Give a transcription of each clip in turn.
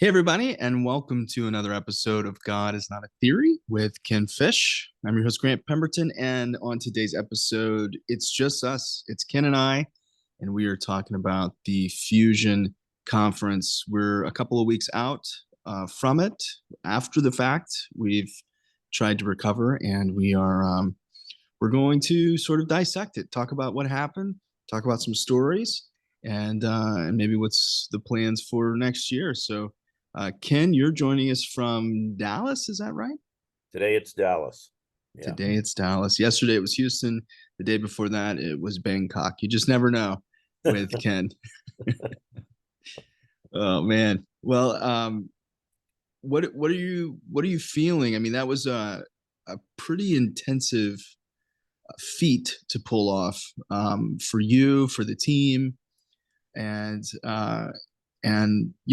Hey, everybody, and welcome to another episode of God is Not a Theory with Ken Fish. I'm your host, Grant Pemberton, and on today's episode, it's just us. It's Ken and I, and we are talking about the Fusion Conference. We're a couple of weeks out from it. After the fact, we've tried to recover, and we're going to sort of dissect it, talk about what happened, talk about some stories, and maybe what's the plans for next year. So. Ken, you're joining us from Dallas, is that right? Today it's Dallas. Yeah. Today it's Dallas. Yesterday it was Houston. The day before that it was Bangkok. You just never know with Ken. Oh man. Well, what are you feeling? I mean, that was a pretty intensive feat to pull off for you, for the team, and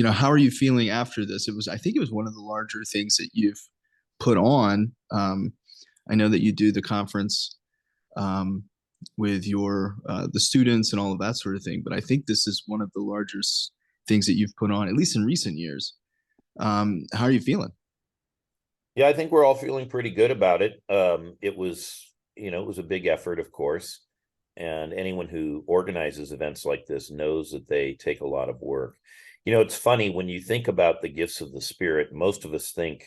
how are you feeling after this? I think it was one of the larger things that you've put on. I know that you do the conference um, with the students and all of that sort of thing, but I think this is one of the largest things that you've put on, at least in recent years. How are you feeling? Yeah, I think we're all feeling pretty good about it. It was a big effort, of course. And anyone who organizes events like this knows that they take a lot of work. It's funny when you think about the gifts of the Spirit, most of us think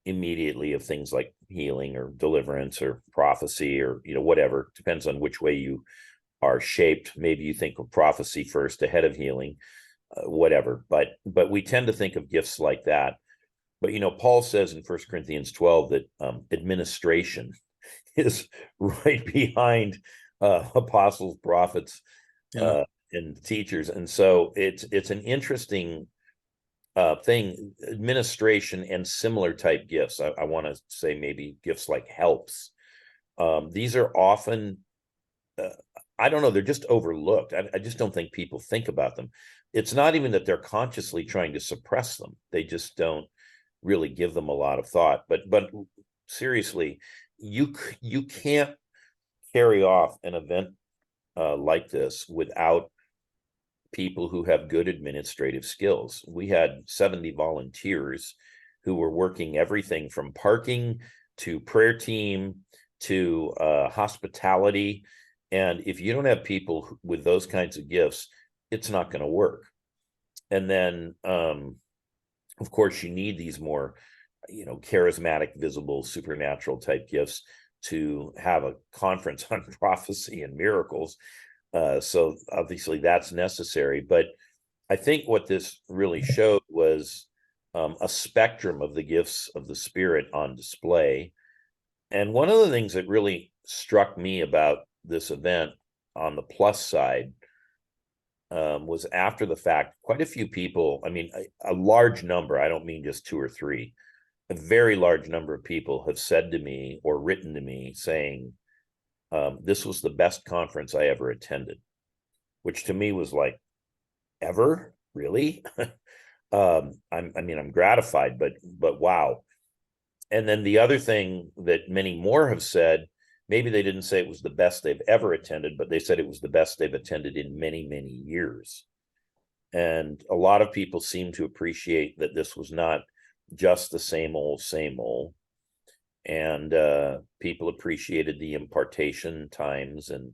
immediately of things like healing or deliverance or prophecy or, whatever. Depends on which way you are shaped. Maybe you think of prophecy first ahead of healing, whatever. But we tend to think of gifts like that. But, Paul says in 1 Corinthians 12 that administration is right behind apostles, prophets, Yeah. and teachers. And so it's an interesting thing, administration and similar type gifts. I want to say maybe gifts like helps. These are often, I don't know, they're just overlooked. I just don't think people think about them. It's not even that they're consciously trying to suppress them. They just don't really give them a lot of thought. But seriously, you can't carry off an event like this without people who have good administrative skills. We had 70 volunteers who were working everything from parking to prayer team to hospitality. And if you don't have people with those kinds of gifts, it's not going to work. And then, of course, you need these more, charismatic, visible, supernatural type gifts to have a conference on prophecy and miracles. So obviously that's necessary. But I think what this really showed was a spectrum of the gifts of the Spirit on display. And one of the things that really struck me about this event on the plus side was after the fact, quite a few people, I mean, a large number, I don't mean just two or three, a very large number of people have said to me or written to me saying, this was the best conference I ever attended, which to me was like, ever? Really? I'm gratified, but wow. And then the other thing that many more have said, maybe they didn't say it was the best they've ever attended, but they said it was the best they've attended in many, many years. And a lot of people seem to appreciate that this was not just the same old. And people appreciated the impartation times, and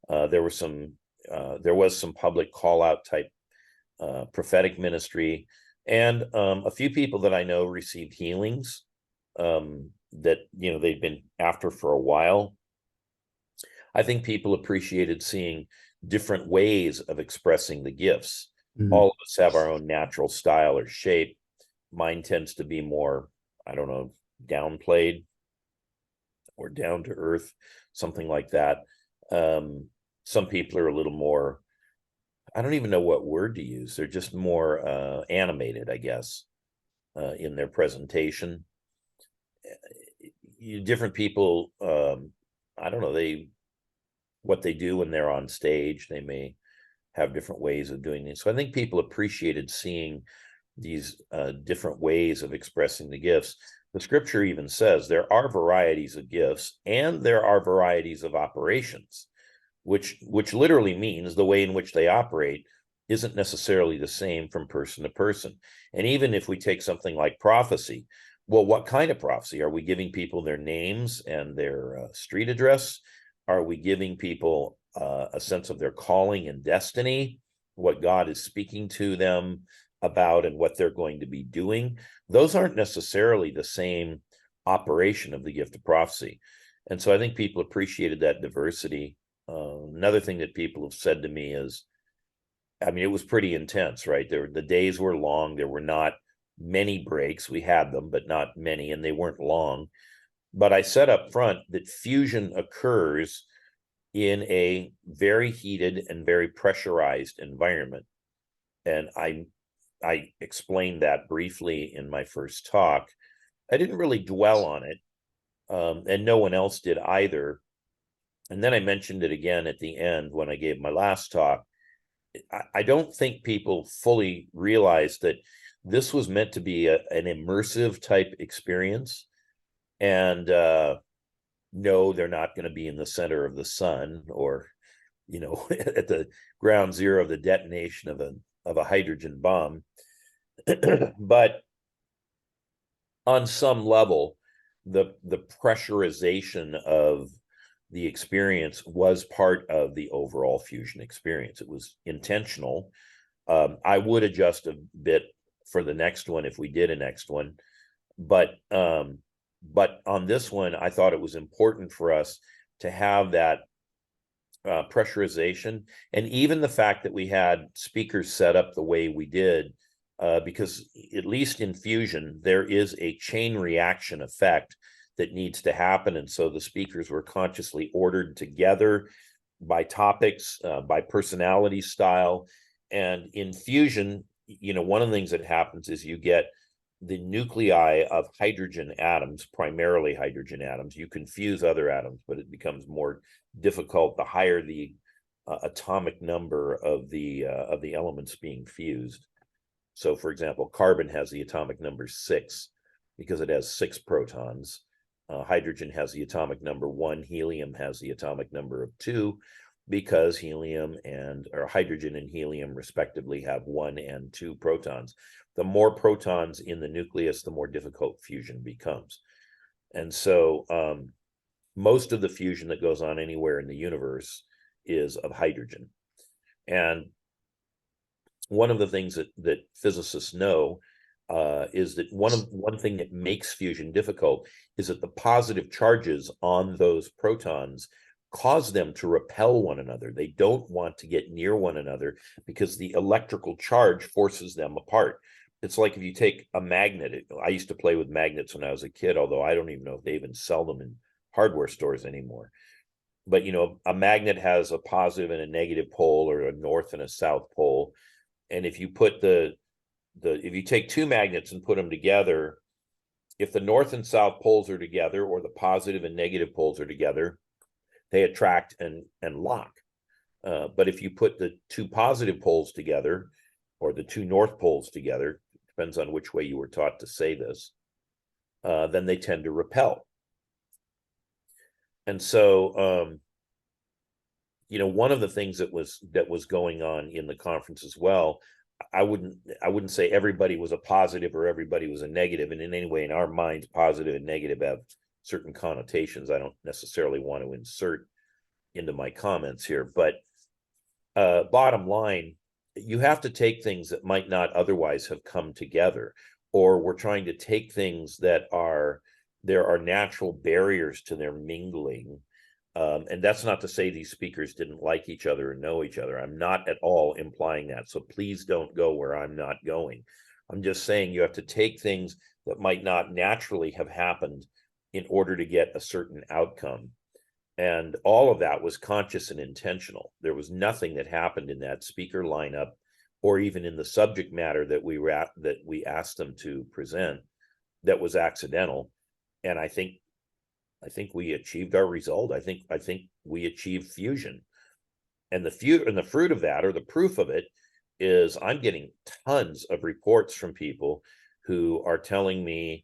there was some public call out type prophetic ministry, and a few people that I know received healings that they've been after for a while. I think people appreciated seeing different ways of expressing the gifts. Mhm. All of us have our own natural style or shape. Mine tends to be more, I don't know, downplayed or down to earth, something like that. Some people are a little more, I don't even know what word to use. They're just more animated, I guess, in their presentation. Different people, I don't know, what they do when they're on stage, they may have different ways of doing this. So I think people appreciated seeing these different ways of expressing the gifts. The scripture even says there are varieties of gifts and there are varieties of operations, which literally means the way in which they operate. isn't necessarily the same from person to person. And even if we take something like prophecy, well, what kind of prophecy? Are we giving people their names and their street address? Are we giving people a sense of their calling and destiny, what God is speaking to them about and what they're going to be doing? Those aren't necessarily the same operation of the gift of prophecy. And so I think people appreciated that diversity. Another thing that people have said to me is, I mean, it was pretty intense, right? The days were long. There were not many breaks. We had them, but not many, and they weren't long. But I said up front that fusion occurs in a very heated and very pressurized environment. And I explained that briefly in my first talk. I didn't really dwell on it, and no one else did either. And then I mentioned it again at the end when I gave my last talk. I don't think people fully realize that this was meant to be an immersive type experience. And no, they're not going to be in the center of the sun or, at the ground zero of the detonation of a hydrogen bomb. But on some level, the pressurization of the experience was part of the overall fusion experience. It was intentional. I would adjust a bit for the next one if we did a next one, but on this one, I thought it was important for us to have that pressurization, and even the fact that we had speakers set up the way we did, because at least in fusion, there is a chain reaction effect that needs to happen. And so the speakers were consciously ordered together by topics, by personality style. And in fusion, one of the things that happens is you get the nuclei of hydrogen atoms, primarily hydrogen atoms. You can fuse other atoms, but it becomes more difficult the higher the atomic number of the elements being fused. So, for example, carbon has the atomic number 6 because it has 6 protons. Hydrogen has the atomic number 1. Helium has the atomic number of 2 because hydrogen and helium respectively have 1 and 2 protons. The more protons in the nucleus, the more difficult fusion becomes. And so most of the fusion that goes on anywhere in the universe is of hydrogen. And one of the things that physicists know is that one thing that makes fusion difficult is that the positive charges on those protons cause them to repel one another. They don't want to get near one another because the electrical charge forces them apart. It's like if you take a magnet. I used to play with magnets when I was a kid, although I don't even know if they even sell them in hardware stores anymore. But a magnet has a positive and a negative pole, or a north and a south pole. And if you put if you take two magnets and put them together, if the north and south poles are together, or the positive and negative poles are together, they attract and lock. But if you put the two positive poles together, or the two north poles together, depends on which way you were taught to say this, then they tend to repel. And so, one of the things that was going on in the conference as well, I wouldn't say everybody was a positive or everybody was a negative, and in any way in our minds, positive and negative have certain connotations I don't necessarily want to insert into my comments here. But bottom line, you have to take things that might not otherwise have come together, or we're trying to take things that there are natural barriers to their mingling. And that's not to say these speakers didn't like each other or know each other. I'm not at all implying that. So please don't go where I'm not going. I'm just saying you have to take things that might not naturally have happened in order to get a certain outcome. And all of that was conscious and intentional. There was nothing that happened in that speaker lineup, or even in the subject matter that we asked them to present, that was accidental. And I think we achieved our result. I think we achieved fusion. And the fruit of that, or the proof of it, is I'm getting tons of reports from people who are telling me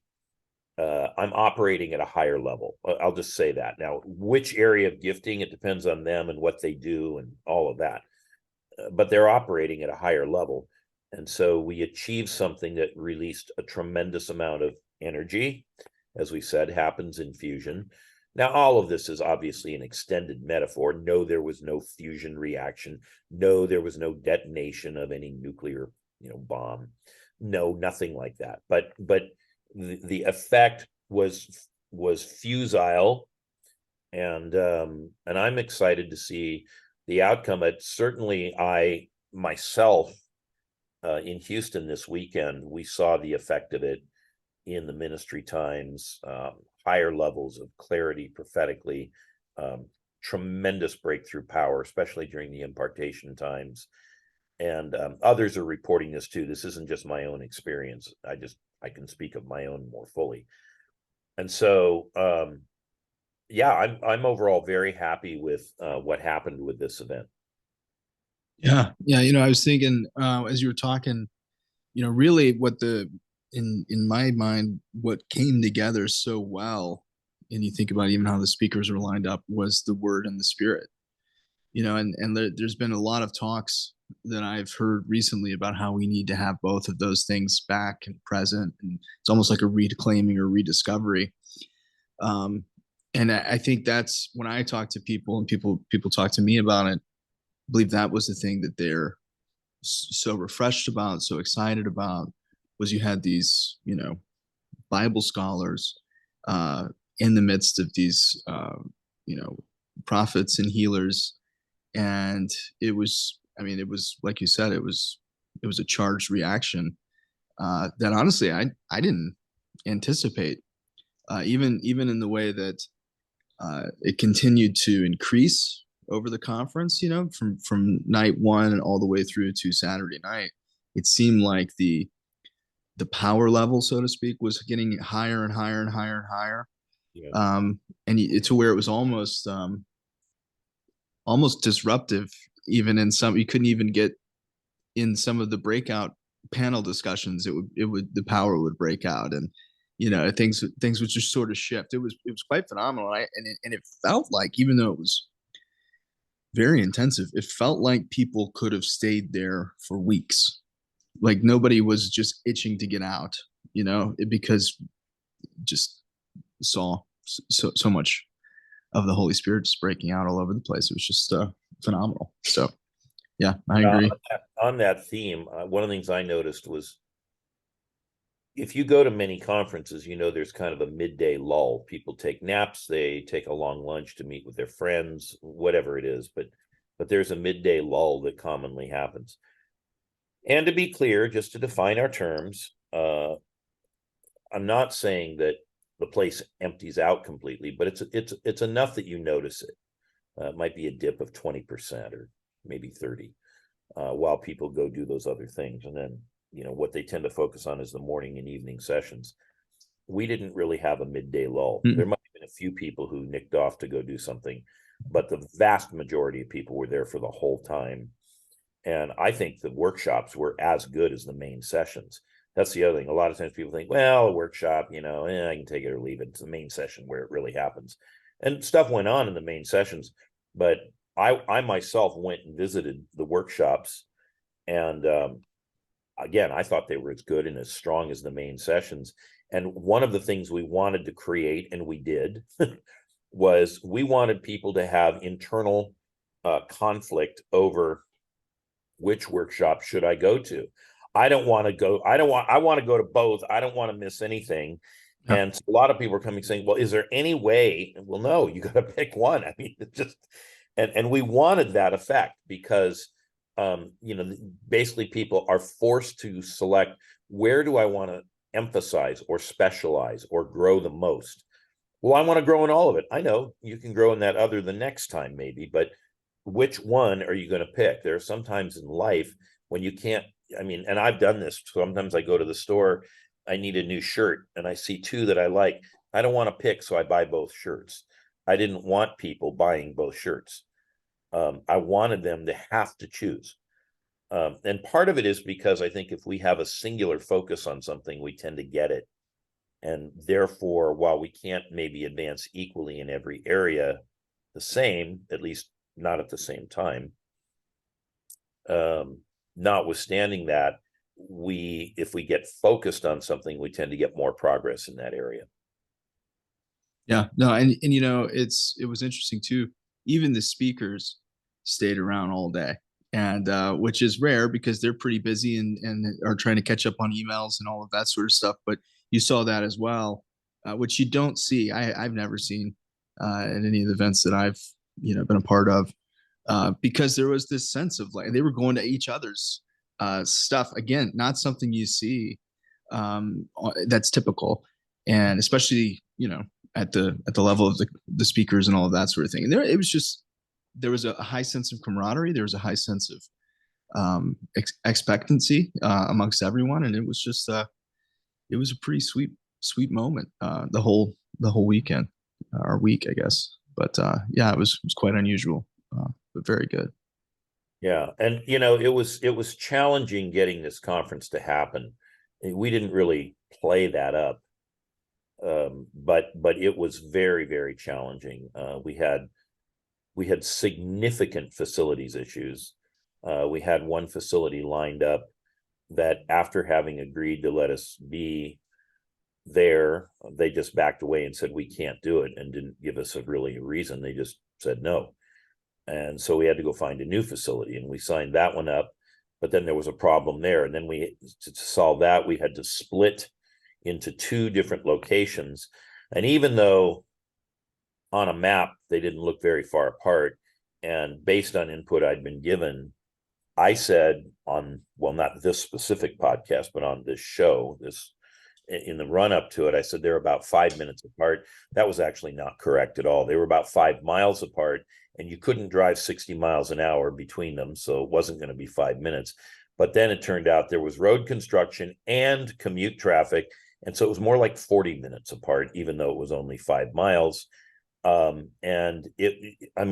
I'm operating at a higher level. I'll just say that. Now, which area of gifting, it depends on them and what they do and all of that. but they're operating at a higher level. And so we achieved something that released a tremendous amount of energy, as we said, happens in fusion. Now, all of this is obviously an extended metaphor. No, there was no fusion reaction. No, there was no detonation of any nuclear, bomb. No, nothing like that. But the effect was fusile, and I'm excited to see the outcome. Certainly, I myself in Houston this weekend, we saw the effect of it in the ministry times, higher levels of clarity prophetically, tremendous breakthrough power, especially during the impartation times. And others are reporting this too. This isn't just my own experience. I can speak of my own more fully. And so, yeah, I'm overall very happy with what happened with this event. Yeah, yeah. I was thinking as you were talking, really what in my mind, what came together so well, and you think about even how the speakers were lined up, was the Word and the Spirit. And there's been a lot of talks that I've heard recently about how we need to have both of those things back and present, and it's almost like a reclaiming or rediscovery. Um, and I think that's when I talk to people and people talk to me about it. I believe that was the thing that they're so refreshed about, so excited about, was you had these, Bible scholars in the midst of these, you know, prophets and healers, and it was like you said, it was a charged reaction that honestly I didn't anticipate, even in the way that it continued to increase over the conference. From night one and all the way through to Saturday night, it seemed like the power level, so to speak, was getting higher and higher and higher and higher. Yeah. And to where it was almost disruptive. Even in some, you couldn't even get in some of the breakout panel discussions. The power would break out, and things would just sort of shift. It was quite phenomenal. And it felt like, even though it was very intensive, it felt like people could have stayed there for weeks. Like nobody was just itching to get out, because just saw so much of the Holy Spirit just breaking out all over the place. It was just phenomenal. So yeah, I agree. On that theme, one of the things I noticed was, if you go to many conferences, there's kind of a midday lull. People take naps, they take a long lunch to meet with their friends, whatever it is, but there's a midday lull that commonly happens. And to be clear, just to define our terms, I'm not saying that the place empties out completely, but it's enough that you notice it. It might be a dip of 20% or maybe 30, while people go do those other things. And then, what they tend to focus on is the morning and evening sessions. We didn't really have a midday lull. Mm. There might have been a few people who nicked off to go do something, but the vast majority of people were there for the whole time. And I think the workshops were as good as the main sessions. That's the other thing. A lot of times people think, well, a workshop, I can take it or leave it. It's the main session where it really happens. And stuff went on in the main sessions, but I myself went and visited the workshops, and again, I thought they were as good and as strong as the main sessions. And one of the things we wanted to create, and we did, was we wanted people to have internal conflict over which workshop should I go to. I want to go to both. I don't want to miss anything. Yeah. And so a lot of people are coming saying, well, is there any way? Well, no, you got to pick one. I mean, it's just, and we wanted that effect because, basically people are forced to select, where do I want to emphasize or specialize or grow the most? Well, I want to grow in all of it. I know you can grow in that other the next time maybe, but which one are you going to pick? There are some times in life when you can't, and I've done this. Sometimes I go to the store, I need a new shirt, and I see two that I like. I don't want to pick, so I buy both shirts. I didn't want people buying both shirts. I wanted them to have to choose. And part of it is because I think if we have a singular focus on something, we tend to get it. And therefore, while we can't maybe advance equally in every area the same, at least not at the same time, notwithstanding that, if we get focused on something, we tend to get more progress in that area. Yeah, no, and it was interesting too. Even the speakers stayed around all day, and which is rare because they're pretty busy and are trying to catch up on emails and all of that sort of stuff. But you saw that as well, which you don't see. I've never seen at any of the events that I've been a part of, because there was this sense of like they were going to each other's stuff again, not something you see that's typical, and especially at the level of the speakers and all of that sort of thing. And it was just there was a high sense of camaraderie. There was a high sense of expectancy amongst everyone, and it was just it was a pretty sweet moment the whole weekend or week, I guess. But yeah, it was quite unusual, but very good. Yeah, and it was challenging getting this conference to happen. We didn't really play that up, but it was very, very challenging. We had significant facilities issues. We had one facility lined up that, after having agreed to let us be there, they just backed away and said we can't do it, and didn't give us a reason. They just said no. And so we had to go find a new facility, and we signed that one up. But then there was a problem there. And then to solve that, we had to split into two different locations. And even though on a map they didn't look very far apart, and based on input I'd been given, I said not this specific podcast, but on this show, in the run up to it, I said they're about 5 minutes apart. That was actually not correct at all. They were about 5 miles apart, and you couldn't drive 60 miles an hour between them. So it wasn't going to be 5 minutes. But then it turned out there was road construction and commute traffic. And so it was more like 40 minutes apart, even though it was only 5 miles. And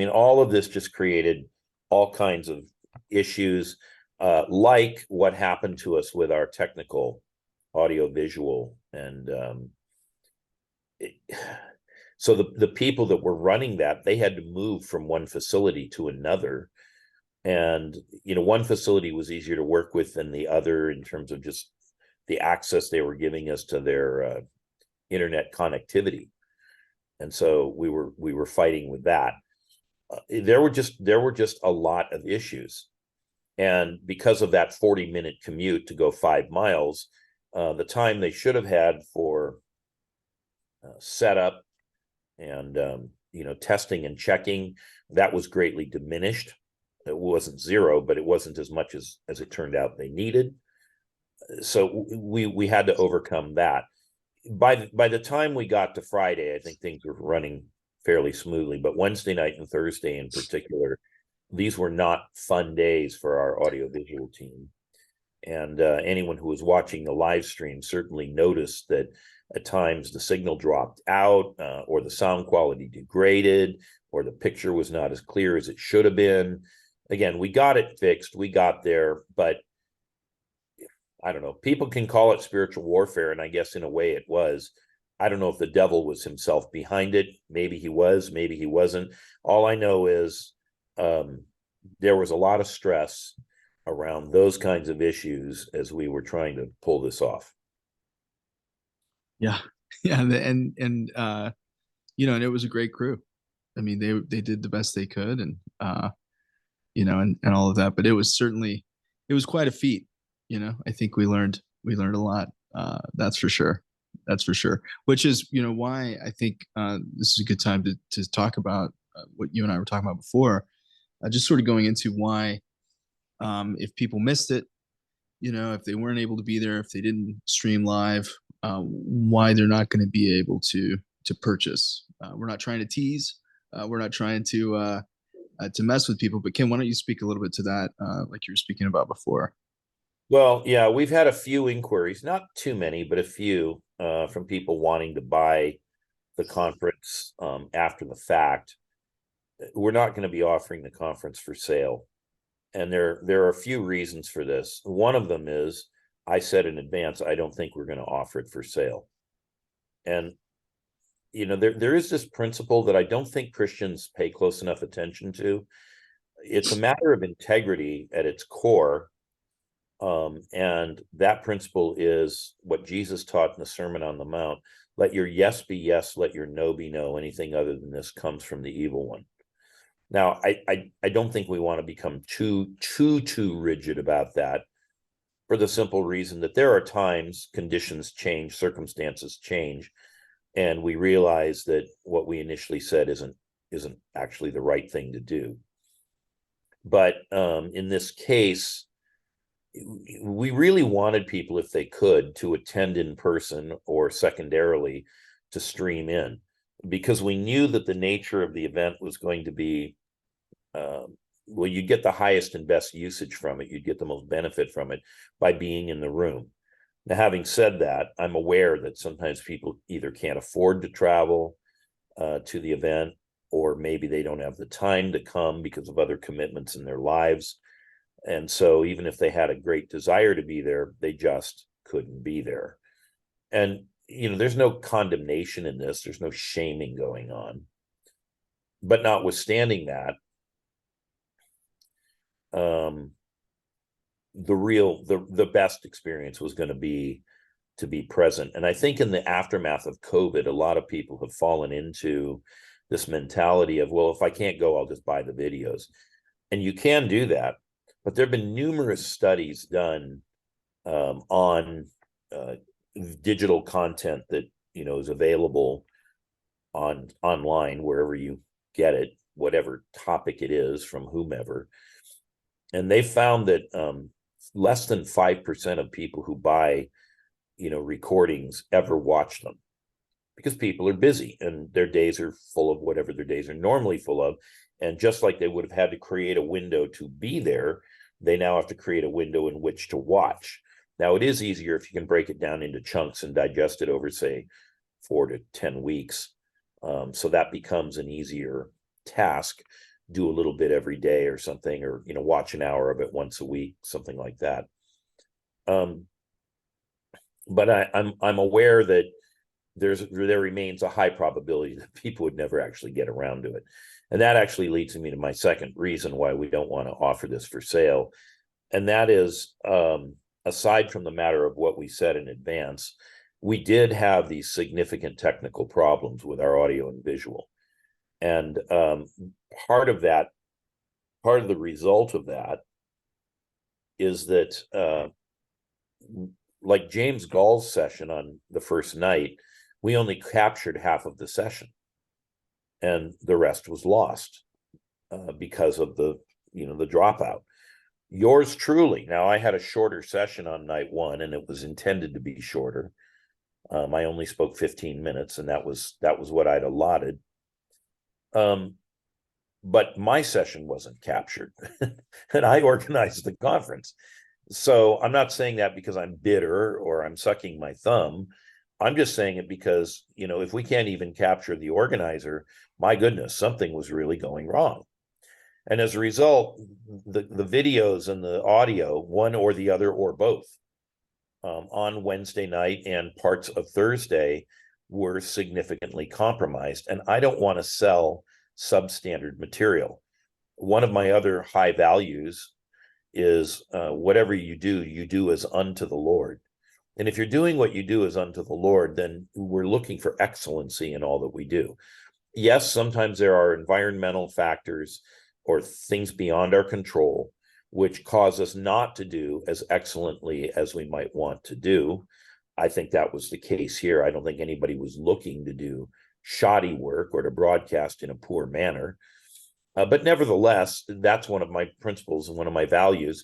all of this just created all kinds of issues, like what happened to us with our technical audio visual. And so the people that were running that, they had to move from one facility to another. And one facility was easier to work with than the other in terms of just the access they were giving us to their internet connectivity. And so we were fighting with that. There were just a lot of issues. And because of that 40-minute commute to go 5 miles, the time they should have had for setup and testing and checking, that was greatly diminished. It wasn't zero, but it wasn't as much as it turned out they needed. So we had to overcome that. By the time we got to Friday, I think things were running fairly smoothly. But Wednesday night and Thursday in particular, these were not fun days for our audiovisual team. And anyone who was watching the live stream certainly noticed that at times the signal dropped out, or the sound quality degraded, or the picture was not as clear as it should have been. Again, we got it fixed. We got there, but I don't know. People can call it spiritual warfare, and I guess in a way it was. I don't know if the devil was himself behind it. Maybe he was, maybe he wasn't. All I know is there was a lot of stress around those kinds of issues as we were trying to pull this off. Yeah, yeah, and and it was a great crew. I mean, they did the best they could, and and all of that. But it was quite a feat. I think we learned a lot. That's for sure. That's for sure. Which is why I think this is a good time to talk about what you and I were talking about before. Just sort of going into why, if people missed it, if they weren't able to be there, if they didn't stream live, why they're not going to be able to purchase. We're not trying to tease. We're not trying to mess with people. But Kim, why don't you speak a little bit to that, like you were speaking about before? Well, yeah, we've had a few inquiries, not too many, but a few, from people wanting to buy the conference after the fact. We're not going to be offering the conference for sale. And there are a few reasons for this. One of them is, I said in advance, I don't think we're going to offer it for sale. And there is this principle that I don't think Christians pay close enough attention to. it's a matter of integrity at its core. And that principle is what Jesus taught in the Sermon on the Mount. Let your yes be yes, let your no be no. Anything other than this comes from the evil one. Now, I don't think we want to become too rigid about that, for the simple reason that there are times conditions change, circumstances change, and we realize that what we initially said isn't actually the right thing to do. But in this case, we really wanted people, if they could, to attend in person or secondarily to stream in, because we knew that the nature of the event was going to be, well, you'd get the highest and best usage from it. You'd get the most benefit from it by being in the room. Now, having said that, I'm aware that sometimes people either can't afford to travel to the event, or maybe they don't have the time to come because of other commitments in their lives. And so even if they had a great desire to be there, they just couldn't be there. And, there's no condemnation in this. There's no shaming going on. But notwithstanding that, the best experience was going to be present. And I think in the aftermath of COVID, a lot of people have fallen into this mentality of, well, if I can't go, I'll just buy the videos. And you can do that, but there have been numerous studies done on digital content that is available online wherever you get it, whatever topic it is, from whomever. And they found that less than 5% of people who buy recordings ever watch them, because people are busy and their days are full of whatever their days are normally full of. And just like they would have had to create a window to be there, they now have to create a window in which to watch. Now, it is easier if you can break it down into chunks and digest it over, say, 4 to 10 weeks. So that becomes an easier task. Do a little bit every day or something, or watch an hour of it once a week, something like that. But I'm aware that there remains a high probability that people would never actually get around to it. And that actually leads me to my second reason why we don't want to offer this for sale. And that is, aside from the matter of what we said in advance, we did have these significant technical problems with our audio and visual. And part of the result of that is that, like James Gall's session on the first night, we only captured half of the session, and the rest was lost because of the dropout. Yours truly. Now, I had a shorter session on night one, and it was intended to be shorter. I only spoke 15 minutes, and that was what I'd allotted. But my session wasn't captured, and I organized the conference. So I'm not saying that because I'm bitter or I'm sucking my thumb. I'm just saying it because, if we can't even capture the organizer, my goodness, something was really going wrong. And as a result, the videos and the audio, one or the other or both, on Wednesday night and parts of Thursday, were significantly compromised. And I don't want to sell substandard material. One of my other high values is whatever you do as unto the Lord. And if you're doing what you do as unto the Lord, then we're looking for excellency in all that we do. Yes, sometimes there are environmental factors or things beyond our control which cause us not to do as excellently as we might want to do. I think that was the case here. I don't think anybody was looking to do shoddy work or to broadcast in a poor manner. But nevertheless, that's one of my principles and one of my values.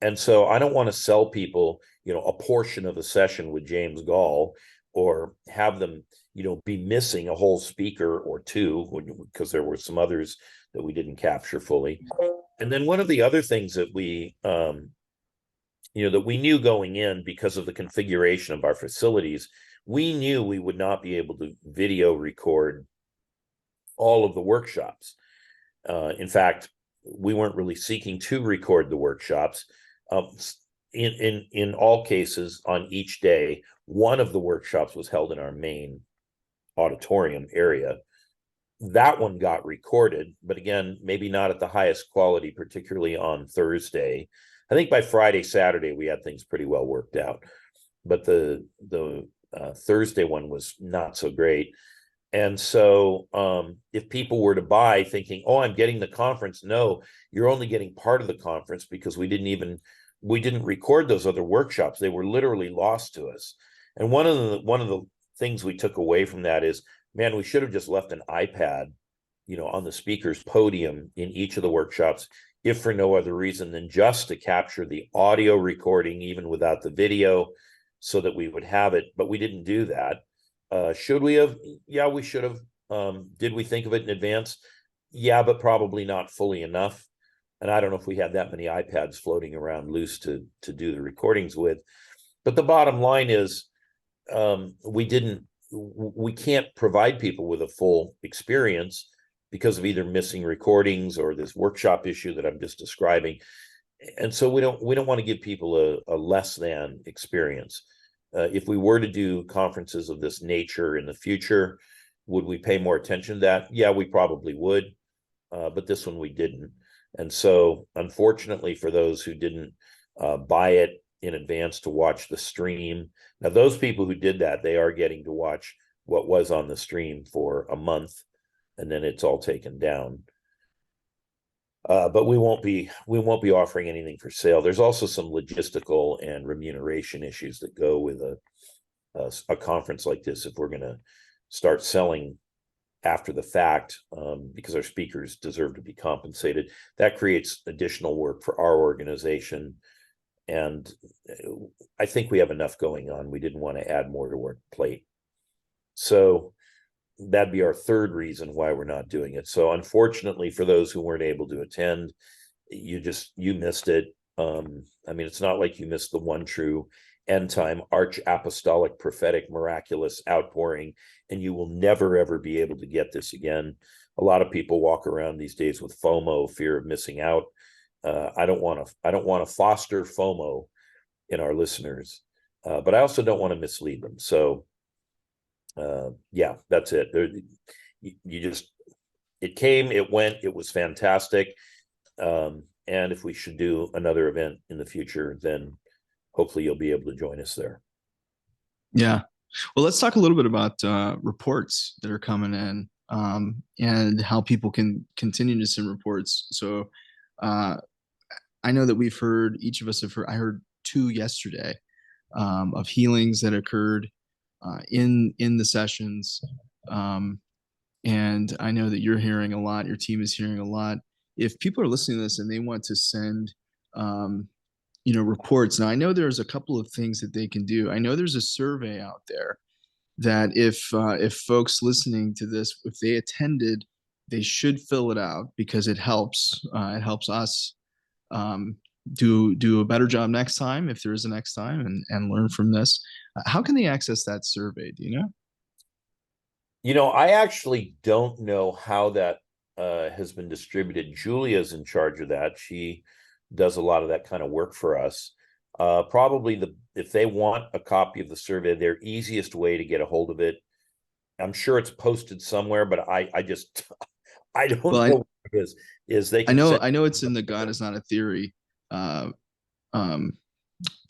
And so I don't want to sell people, a portion of a session with James Gall, or have them, be missing a whole speaker or two, because there were some others that we didn't capture fully. And then one of the other things that we, that we knew going in, because of the configuration of our facilities, we knew we would not be able to video record all of the workshops. In fact, we weren't really seeking to record the workshops. In all cases, on each day, one of the workshops was held in our main auditorium area, That one got recorded, but again, maybe not at the highest quality, particularly on Thursday. I think by Friday, Saturday, we had things pretty well worked out, but the Thursday one was not so great. And so if people were to buy thinking, oh, I'm getting the conference, no, you're only getting part of the conference, because we didn't record those other workshops. They were literally lost to us. And one of the things we took away from that is, man, we should have just left an iPad, on the speaker's podium in each of the workshops, if for no other reason than just to capture the audio recording, even without the video, so that we would have it. But we didn't do that. Should we have? Yeah, we should have. Did we think of it in advance? Yeah, but probably not fully enough. And I don't know if we had that many iPads floating around loose to do the recordings with. But the bottom line is, we can't provide people with a full experience because of either missing recordings or this workshop issue that I'm just describing. And so we don't want to give people a less than experience. If we were to do conferences of this nature in the future, would we pay more attention to that? Yeah, we probably would. But this one we didn't. And so unfortunately for those who didn't buy it in advance to watch the stream, now those people who did that, they are getting to watch what was on the stream for a month, and then it's all taken down. But we won't be offering anything for sale. There's also some logistical and remuneration issues that go with a conference like this if we're going to start selling after the fact, because our speakers deserve to be compensated. That creates additional work for our organization, and I think we have enough going on. We didn't want to add more to our plate. So that'd be our third reason why we're not doing it. So unfortunately for those who weren't able to attend, you missed it. I mean, it's not like you missed the one true end time arch apostolic prophetic miraculous outpouring, and you will never ever be able to get this again. A lot of people walk around these days with FOMO, fear of missing out. I don't want to foster FOMO in our listeners, but I also don't want to mislead them. So yeah, that's it. It came, it went, it was fantastic. And if we should do another event in the future, then hopefully you'll be able to join us there. Yeah. Well, let's talk a little bit about reports that are coming in, and how people can continue to send reports. So I know that each of us have heard, I heard 2 yesterday, of healings that occurred in the sessions. And I know that you're hearing a lot, your team is hearing a lot. If people are listening to this and they want to send reports, now I know there's a couple of things that they can do. I know there's a survey out there that if folks listening to this, if they attended, they should fill it out, because it helps us do a better job next time, if there is a next time, and learn from this. How can they access that survey? Do you know? I actually don't know how that has been distributed. Julia's in charge of that. She does a lot of that kind of work for us. Probably if they want a copy of the survey, their easiest way to get a hold of it, I'm sure it's posted somewhere, but I just I don't know what it is they can I know it's in the God is Not a Theory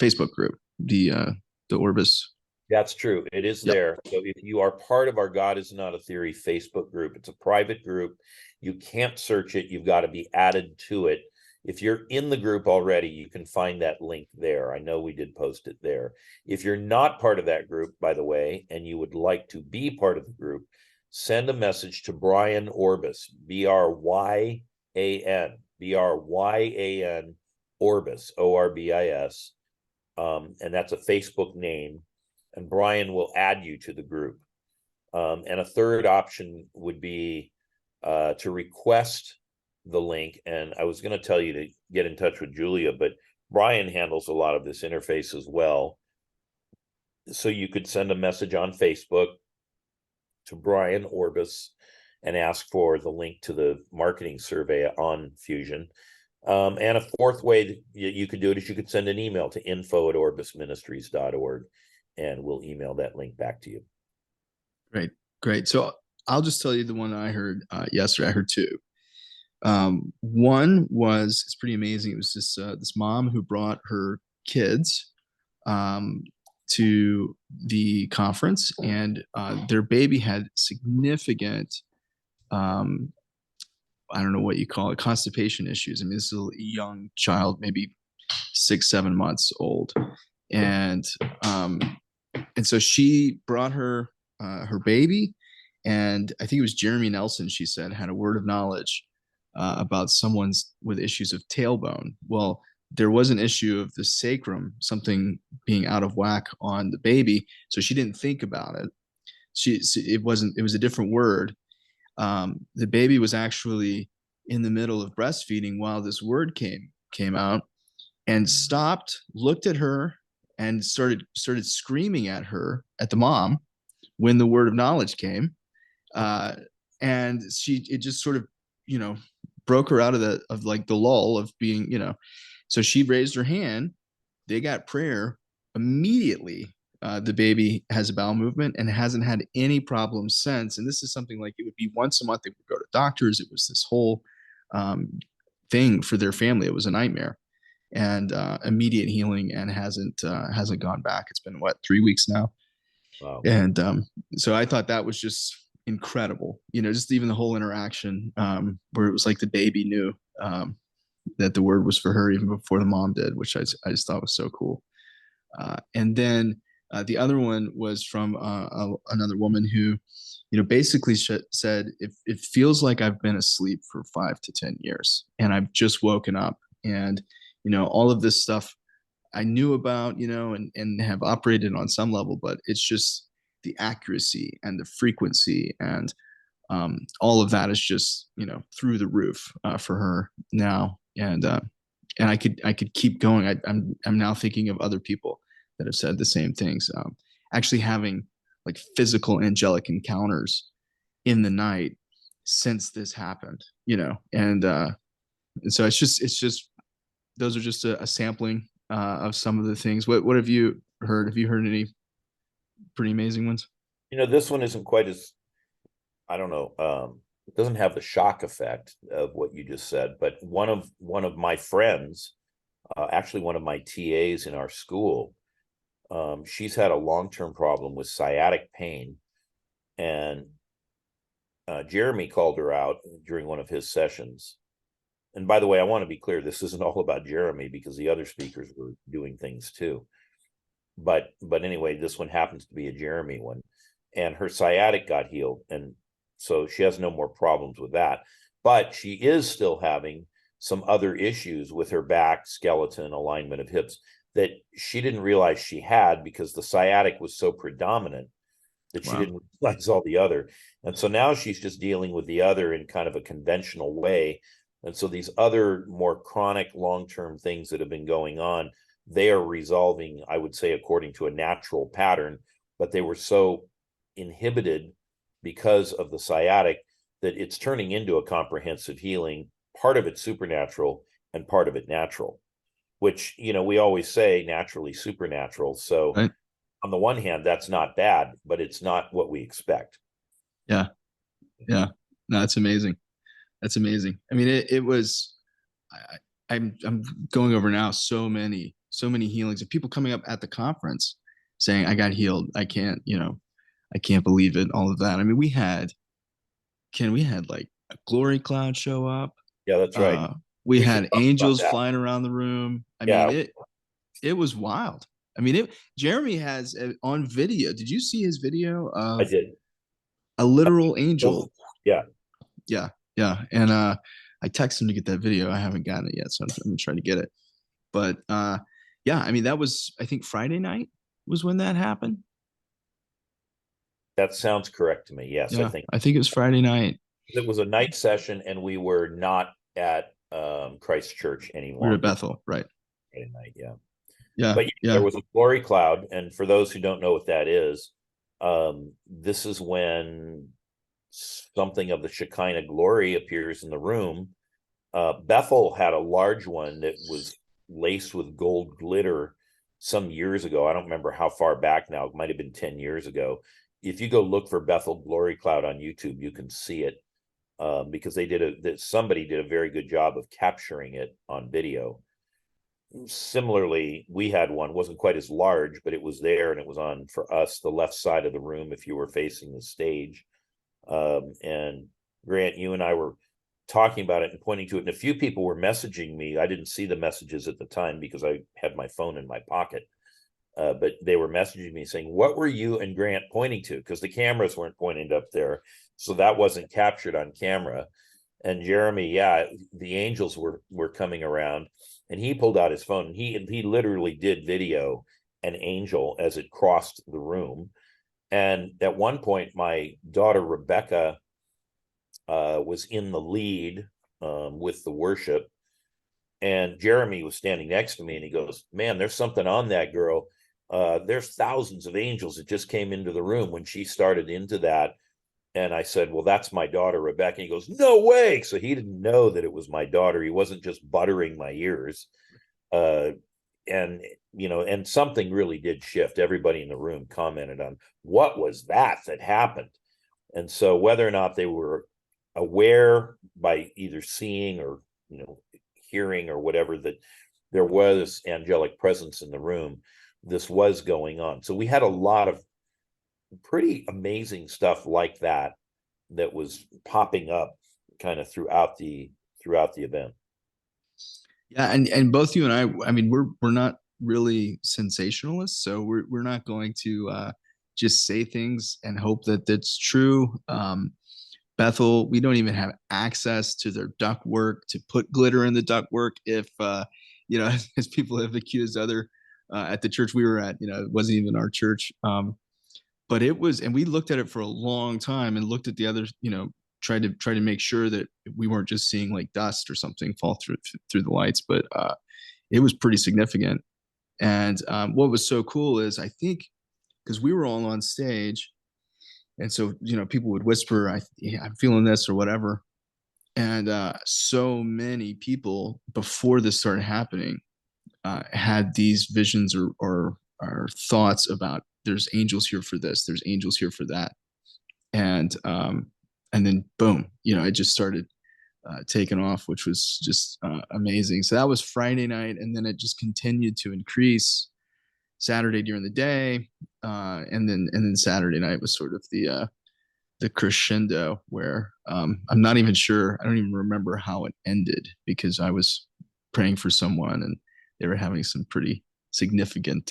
Facebook group, the Orbis. That's true. It is there. So if you are part of our God is Not a Theory Facebook group, it's a private group. You can't search it. You've got to be added to it. If you're in the group already, you can find that link there. I know we did post it there. If you're not part of that group, by the way, and you would like to be part of the group, send a message to Brian Orbis, Bryan, Orbis, Orbis. And that's a Facebook name. And Brian will add you to the group. And a third option would be to request the link. And I was going to tell you to get in touch with Julia, but Brian handles a lot of this interface as well. So you could send a message on Facebook to Brian Orbis and ask for the link to the marketing survey on Fusion. And a fourth way you could do it is you could send an email to info@orbisministries.org, and we'll email that link back to you. Great. So I'll just tell you the one I heard yesterday. I heard two. One was, it's pretty amazing. It was this mom who brought her kids um, to the conference, and their baby had significant, um, I don't know what you call it, constipation issues. I mean, this is a young child, maybe 6, 7 months old, and um, and so she brought her baby, and I think it was Jeremy Nelson. She said had a word of knowledge about someone's with issues of tailbone. Well, there was an issue of the sacrum, something being out of whack on the baby, so she didn't think about it. It wasn't, it was a different word. The baby was actually in the middle of breastfeeding while this word came out, and stopped, looked at her, and started screaming at her, at the mom, when the word of knowledge came. Uh, and it just sort of, you know, broke her out of the lull of being, you know. So she raised her hand. They got prayer immediately. The baby has a bowel movement and hasn't had any problems since. And this is something like, it would be once a month they would go to doctors. It was this whole thing for their family. It was a nightmare, and immediate healing, and hasn't gone back. It's been what, 3 weeks now. Wow. And so I thought that was just incredible. You know, just even the whole interaction, where it was like the baby knew that the word was for her even before the mom did, which I just thought was so cool. And then the other one was from another woman who, you know, basically said, if it feels like I've been asleep for 5 to 10 years and I've just woken up, and, you know, all of this stuff I knew about, you know, and have operated on some level, but it's just the accuracy and the frequency, and all of that is just, you know, through the roof for her now. And I could keep going. I'm now thinking of other people that have said the same things. Actually having like physical angelic encounters in the night since this happened, you know. And so it's just those are just a sampling of some of the things. What have you heard? Have you heard any pretty amazing ones? This one isn't quite as, I don't know, it doesn't have the shock effect of what you just said, but one of my friends, actually one of my TAs in our school, she's had a long-term problem with sciatic pain, and Jeremy called her out during one of his sessions. And by the way, I want to be clear, this isn't all about Jeremy, because the other speakers were doing things too. But anyway, this one happens to be a Jeremy one, and her sciatic got healed, and so she has no more problems with that. But she is still having some other issues with her back, skeleton, alignment of hips that she didn't realize she had, because the sciatic was so predominant that she Wow. didn't realize all the other. And so now she's just dealing with the other in kind of a conventional way. And so these other more chronic long-term things that have been going on, they are resolving, I would say, according to a natural pattern, but they were so inhibited because of the sciatic that it's turning into a comprehensive healing. Part of it supernatural and part of it natural, which, we always say naturally supernatural. So Right. on the one hand, that's not bad, but it's not what we expect. Yeah. Yeah. No, that's amazing. That's amazing. I mean, it was, I'm going over now so many healings of people coming up at the conference saying, I got healed. I can't believe it. All of that. I mean, we had like a glory cloud show up. Yeah, that's right. We We should had talk about angels that. flying around the room. I Yeah, mean, it was wild. I mean, Jeremy has on video. Did you see his video I of did. a literal angel? Yeah. Yeah, yeah. And I texted him to get that video. I haven't gotten it yet, so I'm gonna try to get it. But yeah, I mean, that was, I think, Friday night was when that happened. That sounds correct to me. Yes, I Yeah, think I think it was Friday night. it was a night session, and we were not at Christ Church any We were at longer. Bethel, right? Friday night, yeah. Yeah, But there yeah. was a glory cloud, and for those who don't know what that is, this is when something of the Shekinah glory appears in the room. Bethel had a large one that was laced with gold glitter some years ago. I don't remember how far back now. It might have been 10 years ago. if you go look for Bethel Glory Cloud on YouTube, you can see it, because somebody did a very good job of capturing it on video. Similarly, we had one, wasn't quite as large, but it was there, and it was on, for us, the left side of the room if you were facing the stage. And Grant, you and I were talking about it and pointing to it, and a few people were messaging me. I didn't see the messages at the time because I had my phone in my pocket, but they were messaging me saying, what were you and Grant pointing to? Because the cameras weren't pointed up there, so that wasn't captured on camera. And Jeremy, yeah, the angels were coming around, and he pulled out his phone, and he literally did video an angel as it crossed the room. And at one point, my daughter Rebecca was in the lead with the worship, and Jeremy was standing next to me, and he goes, man, there's something on that girl. There's thousands of angels that just came into the room when she started into that. And I said, well, that's my daughter, Rebecca. And he goes, no way. So he didn't know that it was my daughter. He wasn't just buttering my ears. And, you know, and something really did shift. Everybody in the room commented on what was that happened. And so whether or not they were aware by either seeing or, you know, hearing or whatever, that there was angelic presence in the room, this was going on. So we had a lot of pretty amazing stuff like that was popping up kind of throughout the event. Yeah, and both you and I mean, we're not really sensationalists, so we're not going to just say things and hope that that's true. Bethel, we don't even have access to their ductwork to put glitter in the ductwork. If you know, as people have accused other at the church we were at, you know, it wasn't even our church. But it was, and we looked at it for a long time and looked at the others, you know, tried to make sure that we weren't just seeing like dust or something fall through the lights, but it was pretty significant. And what was so cool is, I think, because we were all on stage, and so, you know, people would whisper, I'm feeling this or whatever. And so many people before this started happening had these visions or thoughts about, there's angels here for this, there's angels here for that. And then boom, you know, it just started taking off, which was just amazing. So that was Friday night, and then it just continued to increase Saturday during the day, and then Saturday night was sort of the crescendo where I'm not even sure, I don't even remember how it ended, because I was praying for someone and they were having some pretty significant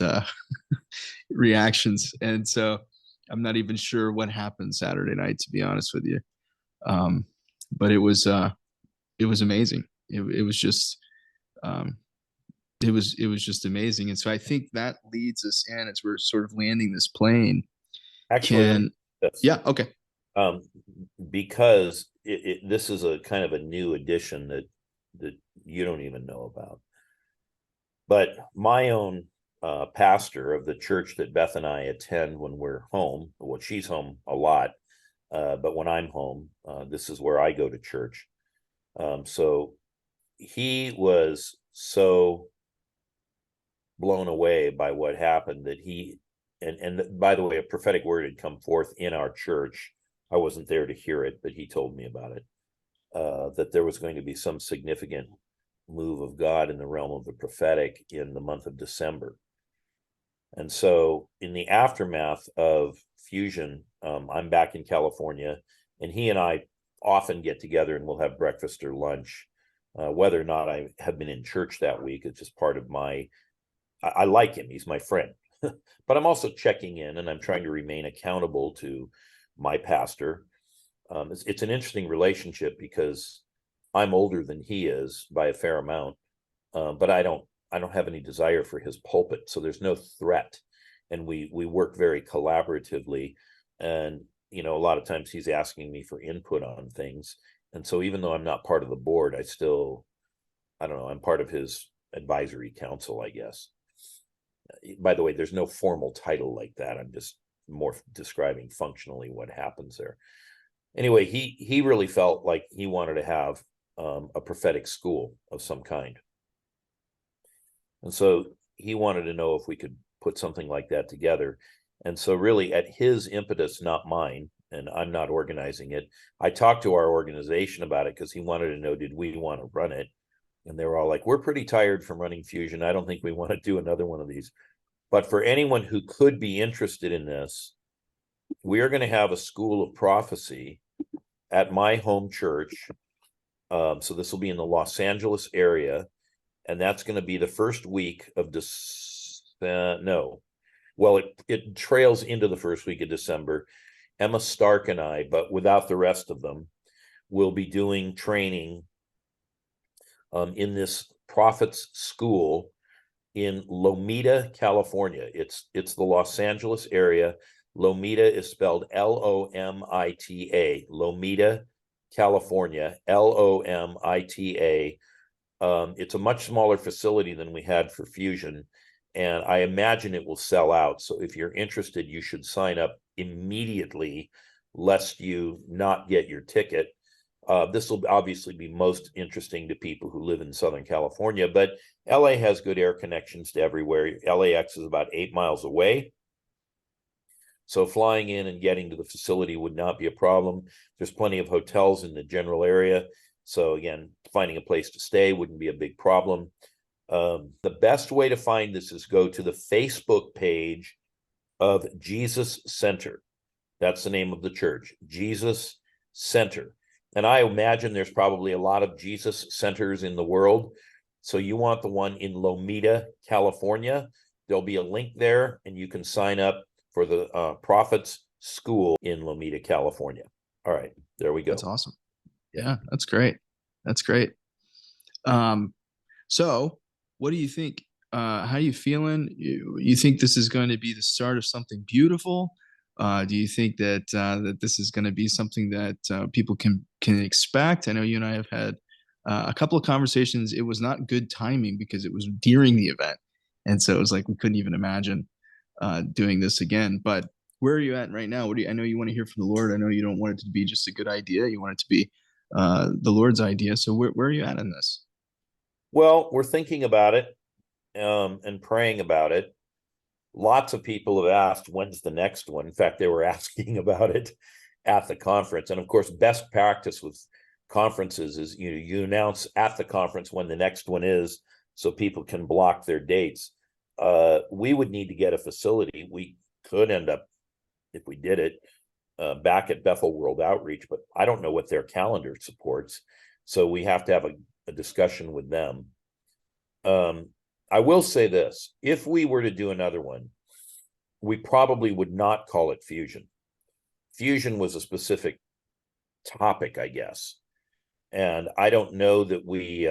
reactions, and so I'm not even sure what happened Saturday night, to be honest with you. But it was amazing. It was just um, it was just amazing. And so I think that leads us in, as we're sort of landing this plane. Actually, Yeah, okay. Because this is a kind of a new addition that you don't even know about. But my own pastor of the church that Beth and I attend when we're home, well, she's home a lot, but when I'm home, this is where I go to church. So he was so blown away by what happened that and by the way, a prophetic word had come forth in our church. I wasn't there to hear it, but he told me about it, that there was going to be some significant move of God in the realm of the prophetic in the month of December. And so in the aftermath of Fusion, I'm back in California, and he and I often get together and we'll have breakfast or lunch. Whether or not I have been in church that week, it's just part of I like him, he's my friend. But I'm also checking in, and I'm trying to remain accountable to my pastor. It's an interesting relationship because I'm older than he is by a fair amount, but I don't have any desire for his pulpit, so there's no threat, and we work very collaboratively. And you know, a lot of times he's asking me for input on things, and so even though I'm not part of the board, I don't know, I'm part of his advisory council, I guess. By the way, there's no formal title like that. I'm just more describing functionally what happens there. Anyway, he really felt like he wanted to have a prophetic school of some kind. And so he wanted to know if we could put something like that together. And so really at his impetus, not mine, and I'm not organizing it. I talked to our organization about it because he wanted to know, did we want to run it? And they were all like, we're pretty tired from running Fusion. I don't think we want to do another one of these. But for anyone who could be interested in this, we are going to have a school of prophecy at my home church. So this will be in the Los Angeles area. And that's going to be the first week of it trails into the first week of December. Emma Stark and I, but without the rest of them, will be doing training in this prophets school in Lomita, California. It's the Los Angeles area. Lomita is spelled Lomita, Lomita, California, Lomita. It's a much smaller facility than we had for Fusion, and I imagine it will sell out. So if you're interested, you should sign up immediately, lest you not get your ticket. This will obviously be most interesting to people who live in Southern California, but LA has good air connections to everywhere. LAX is about 8 miles away. So flying in and getting to the facility would not be a problem. There's plenty of hotels in the general area. So again, finding a place to stay wouldn't be a big problem. The best way to find this is go to the Facebook page of Jesus Center. That's the name of the church, Jesus Center. And I imagine there's probably a lot of Jesus centers in the world. So you want the one in Lomita, California. There'll be a link there, and you can sign up for the Prophets School in Lomita, California. All right, there we go. That's awesome. Yeah, that's great. That's great. So what do you think? How are you feeling? You think this is going to be the start of something beautiful? Do you think that that this is going to be something that people can expect? I know you and I have had a couple of conversations. It was not good timing because it was during the event, and so it was like we couldn't even imagine doing this again. But where are you at right now? I know you want to hear from the Lord. I know you don't want it to be just a good idea. You want it to be the Lord's idea. So where are you at in this? Well, we're thinking about it and praying about it. Lots of people have asked, when's the next one? In fact, they were asking about it at the conference. And of course, best practice with conferences is you announce at the conference when the next one is so people can block their dates. We would need to get a facility. We could end up, if we did it, back at Bethel World Outreach, but I don't know what their calendar supports. So we have to have a discussion with them. I will say this, if we were to do another one, we probably would not call it Fusion. Fusion was a specific topic, I guess. And I don't know that we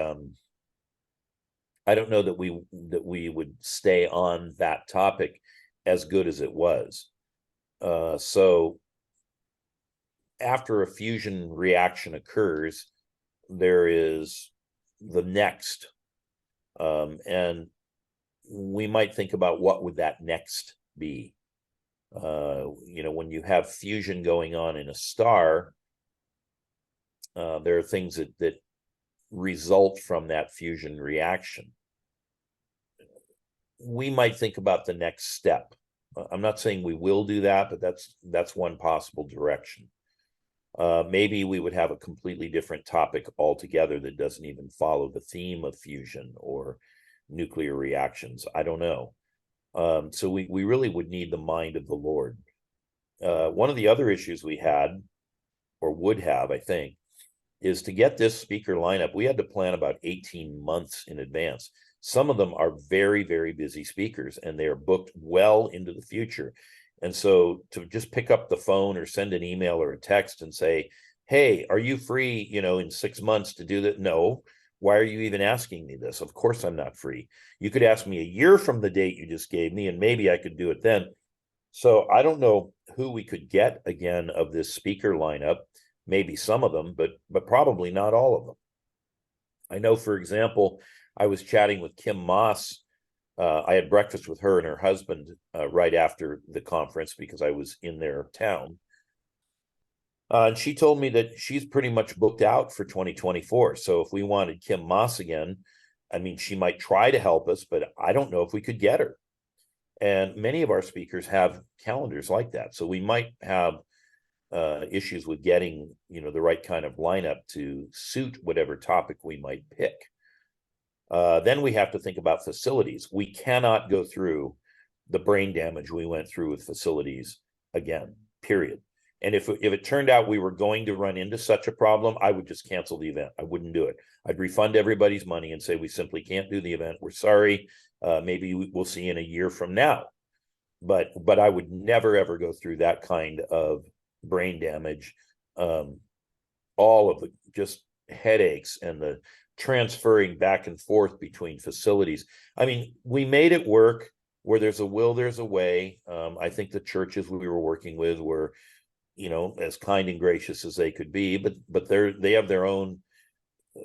would stay on that topic as good as it was. So after a fusion reaction occurs, there is the next. And we might think about what would that next be. When you have fusion going on in a star, there are things that result from that fusion reaction. We might think about the next step. I'm not saying we will do that, but that's one possible direction. Maybe we would have a completely different topic altogether that doesn't even follow the theme of fusion or nuclear reactions. I don't know. So we really would need the mind of the Lord. One of the other issues we had, or would have, I think, is to get this speaker lineup. We had to plan about 18 months in advance. Some of them are very, very busy speakers, and they are booked well into the future. And so to just pick up the phone or send an email or a text and say, hey, are you free, in 6 months to do that? No. Why are you even asking me this? Of course I'm not free. You could ask me a year from the date you just gave me, and maybe I could do it then. So I don't know who we could get again of this speaker lineup. Maybe some of them, but probably not all of them. I know, for example, I was chatting with Kim Moss. I had breakfast with her and her husband right after the conference because I was in their town. And she told me that she's pretty much booked out for 2024. So if we wanted Kim Moss again, I mean, she might try to help us, but I don't know if we could get her. And many of our speakers have calendars like that. So we might have issues with getting, the right kind of lineup to suit whatever topic we might pick. Then we have to think about facilities. We cannot go through the brain damage we went through with facilities again, period. And if it turned out we were going to run into such a problem, I would just cancel the event. I wouldn't do it. I'd refund everybody's money and say, we simply can't do the event. We're sorry. Maybe we'll see you in a year from now. But I would never, ever go through that kind of brain damage. All of the just headaches and the transferring back and forth between facilities. I mean, we made it work. Where there's a will, there's a way. I think the churches we were working with were, as kind and gracious as they could be, but they have their own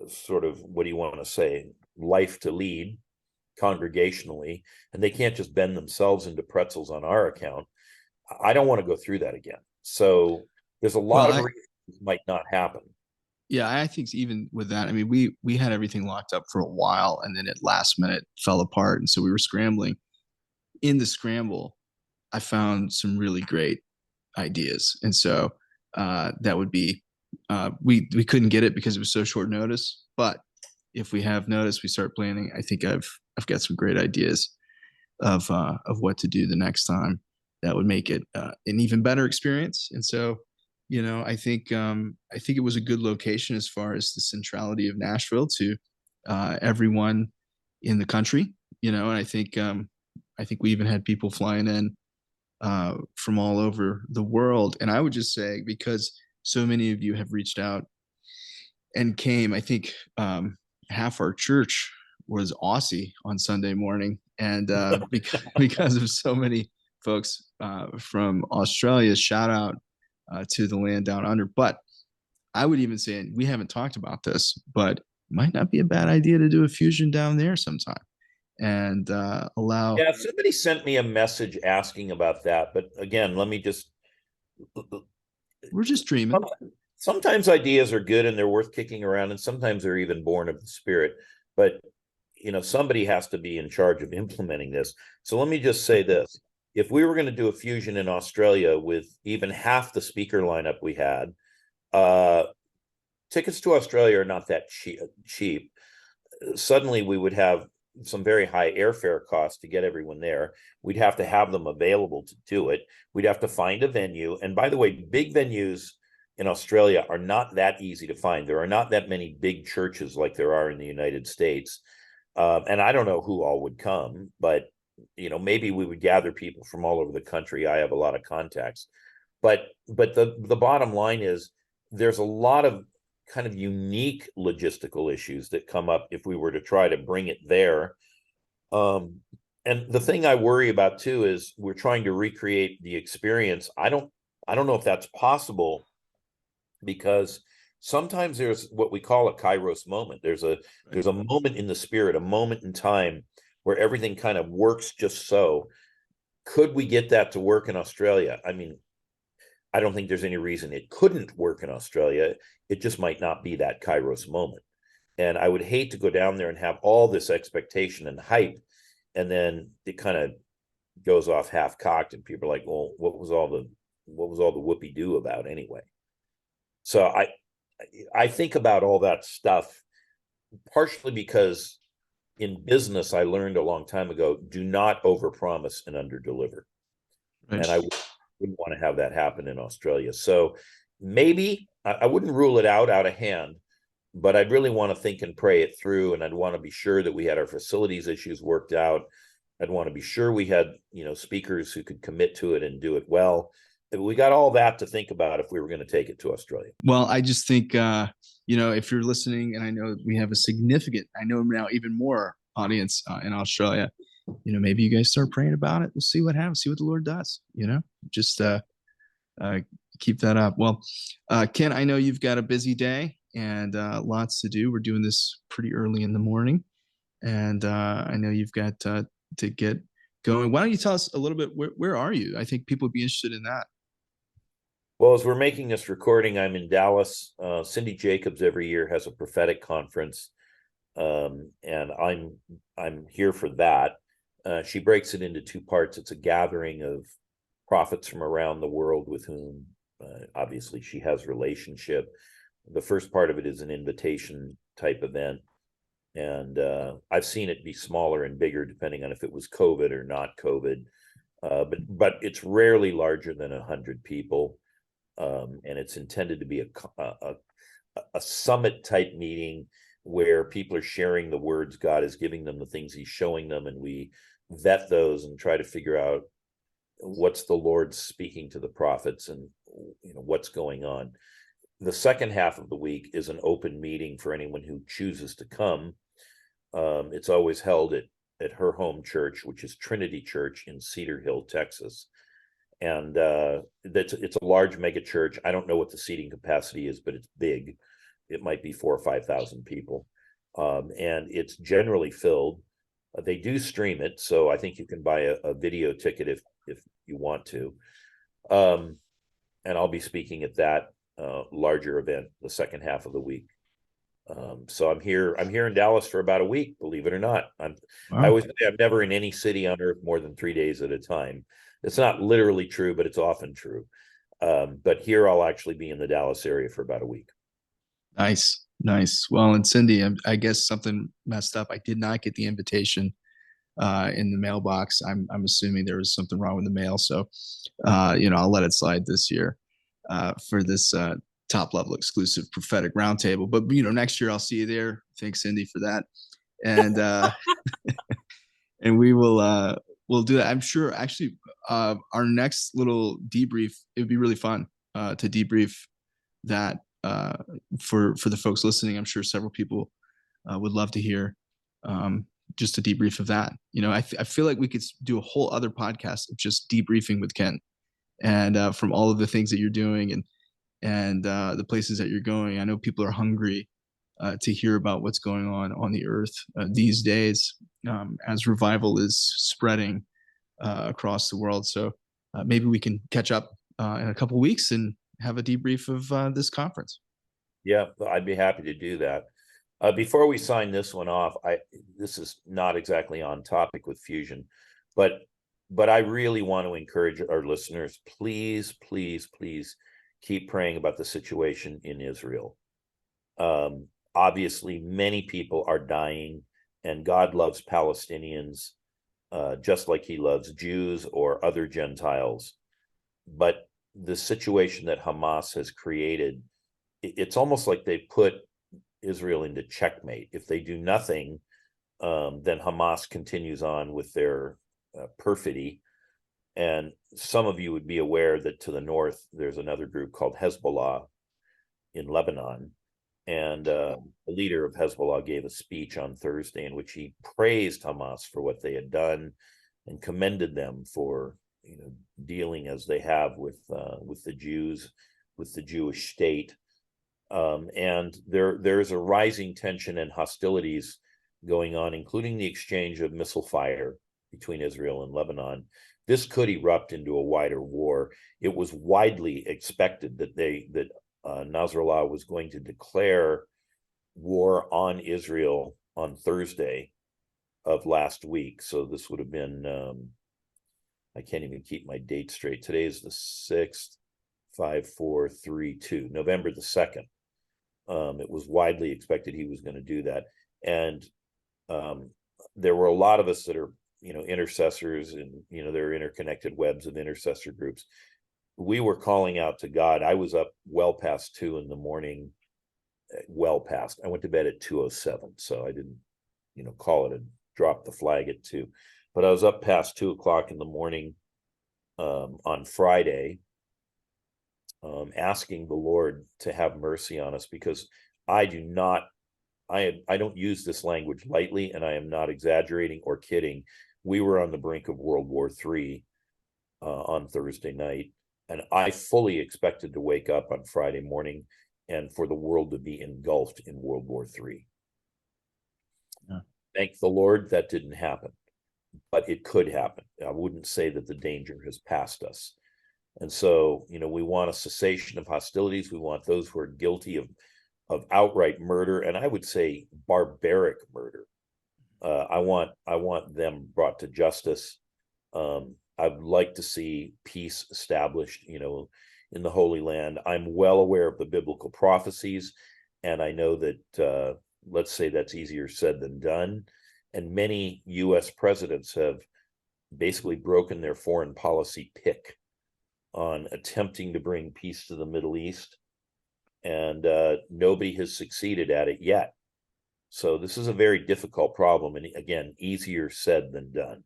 sort of, what do you want to say, life to lead congregationally, and they can't just bend themselves into pretzels on our account. I don't want to go through that again. So there's a lot of reasons it might not happen. Yeah, I think even with that, I mean, we had everything locked up for a while, and then at last minute fell apart, and so we were scrambling. In the scramble, I found some really great ideas, and so that would be we couldn't get it because it was so short notice. But if we have notice, we start planning. I think I've got some great ideas of what to do the next time that would make it an even better experience. And so, I think it was a good location as far as the centrality of Nashville to everyone in the country. And I think we even had people flying in from all over the world. And I would just say, because so many of you have reached out and came, I think half our church was Aussie on Sunday morning. And because of so many folks from Australia, shout out to the land down under. But I would even say, and we haven't talked about this, but it might not be a bad idea to do a fusion down there sometime and allow. Yeah, somebody sent me a message asking about that, but again, let me just. We're just dreaming. Sometimes ideas are good and they're worth kicking around, and sometimes they're even born of the Spirit. But somebody has to be in charge of implementing this. So let me just say this: if we were going to do a fusion in Australia with even half the speaker lineup we had, tickets to Australia are not that cheap. Suddenly, we would have some very high airfare costs to get everyone there. We'd have to have them available to do it. We'd have to find a venue. And by the way, big venues in Australia are not that easy to find. There are not that many big churches like there are in the United States. And I don't know who all would come, but maybe we would gather people from all over the country. I have a lot of contacts. But the bottom line is there's a lot of kind of unique logistical issues that come up if we were to try to bring it there. And the thing I worry about too is we're trying to recreate the experience. I don't know if that's possible, because sometimes there's what we call a kairos moment. There's a moment in the spirit, a moment in time where everything kind of works just so. Could we get that to work in Australia? I mean, I don't think there's any reason it couldn't work in Australia. It just might not be that kairos moment. And I would hate to go down there and have all this expectation and hype, and then it kind of goes off half cocked, and people are like, well, what was all the whoopee do about anyway? So I think about all that stuff, partially because in business, I learned a long time ago, do not overpromise and underdeliver. Right. And I wouldn't want to have that happen in Australia. So maybe I wouldn't rule it out of hand, but I'd really want to think and pray it through. And I'd want to be sure that we had our facilities issues worked out. I'd want to be sure we had, speakers who could commit to it and do it well. We got all that to think about if we were going to take it to Australia. Well, I just think, if you're listening, and I know we have a significant, I know now even more audience in Australia, maybe you guys start praying about it. We'll see what happens, see what the Lord does, just keep that up. Well, Ken, I know you've got a busy day and lots to do. We're doing this pretty early in the morning, and I know you've got to get going. Why don't you tell us a little bit, where are you? I think people would be interested in that. Well, as we're making this recording, I'm in Dallas. Cindy Jacobs every year has a prophetic conference, and I'm here for that. She breaks it into two parts. It's a gathering of prophets from around the world with whom obviously she has relationship. The first part of it is an invitation type event. And I've seen it be smaller and bigger depending on if it was COVID or not COVID. But it's rarely larger than 100 people. And it's intended to be a summit type meeting where people are sharing the words God is giving them, the things he's showing them, and we vet those and try to figure out what's the Lord speaking to the prophets and what's going on. The second half of the week is an open meeting for anyone who chooses to come. It's always held at her home church, which is Trinity Church in Cedar Hill, Texas. And it's a large mega church. I don't know what the seating capacity is, but it's big. It might be 4,000 or 5,000 people. And it's generally filled. They do stream it, so I think you can buy a video ticket if you want to. And I'll be speaking at that larger event the second half of the week. So I'm here in Dallas for about a week, believe it or not. I always say I'm never in any city on earth more than 3 days at a time. It's not literally true, but it's often true. But here I'll actually be in the Dallas area for about a week. Nice. Well, and Cindy, I guess something messed up. I did not get the invitation in the mailbox. I'm assuming there was something wrong with the mail. So, I'll let it slide this year for this top level exclusive prophetic roundtable. But, next year I'll see you there. Thanks, Cindy, for that. And, and we'll do that. I'm sure actually our next little debrief, it would be really fun to debrief that for the folks listening. I'm sure several people would love to hear just a debrief of that. I feel like we could do a whole other podcast of just debriefing with Ken and from all of the things that you're doing and the places that you're going. I know people are hungry to hear about what's going on the earth these days as revival is spreading across the world. So maybe we can catch up in a couple of weeks and have a debrief of this conference. Yeah, I'd be happy to do that. Before we sign this one off, this is not exactly on topic with Fusion, but I really want to encourage our listeners, please keep praying about the situation in Israel. Obviously, many people are dying, and God loves Palestinians just like he loves Jews or other Gentiles. But the situation that Hamas has created, it's almost like they put Israel into checkmate. If they do nothing, then Hamas continues on with their perfidy. And some of you would be aware that to the north, there's another group called Hezbollah in Lebanon. And the leader of Hezbollah gave a speech on Thursday in which he praised Hamas for what they had done and commended them for dealing as they have with the Jews, with the Jewish state. And there's a rising tension and hostilities going on, including the exchange of missile fire between Israel and Lebanon. This could erupt into a wider war. It was widely expected that Nasrallah was going to declare war on Israel on Thursday of last week. So this would have been, I can't even keep my date straight. Today is the 6th, 5/4/3/2, November the 2nd. It was widely expected he was going to do that. And there were a lot of us that are, intercessors, and, there are interconnected webs of intercessor groups. We were calling out to God. I was up well past 2 in the morning, well past. I went to bed at 2:07, so I didn't, call it and drop the flag at 2. But I was up past 2:00 in the morning on Friday, asking the Lord to have mercy on us, because I don't use this language lightly, and I am not exaggerating or kidding. We were on the brink of World War III on Thursday night, and I fully expected to wake up on Friday morning and for the world to be engulfed in World War III. Yeah. Thank the Lord that didn't happen, but it could happen. I wouldn't say that the danger has passed us. And so, we want a cessation of hostilities. We want those who are guilty of outright murder, and I would say barbaric murder, I want them brought to justice. I'd like to see peace established, in the Holy Land. I'm well aware of the biblical prophecies, and I know that, let's say that's easier said than done. And many U.S. presidents have basically broken their foreign policy pick on attempting to bring peace to the Middle East, and nobody has succeeded at it yet. So this is a very difficult problem, and again, easier said than done.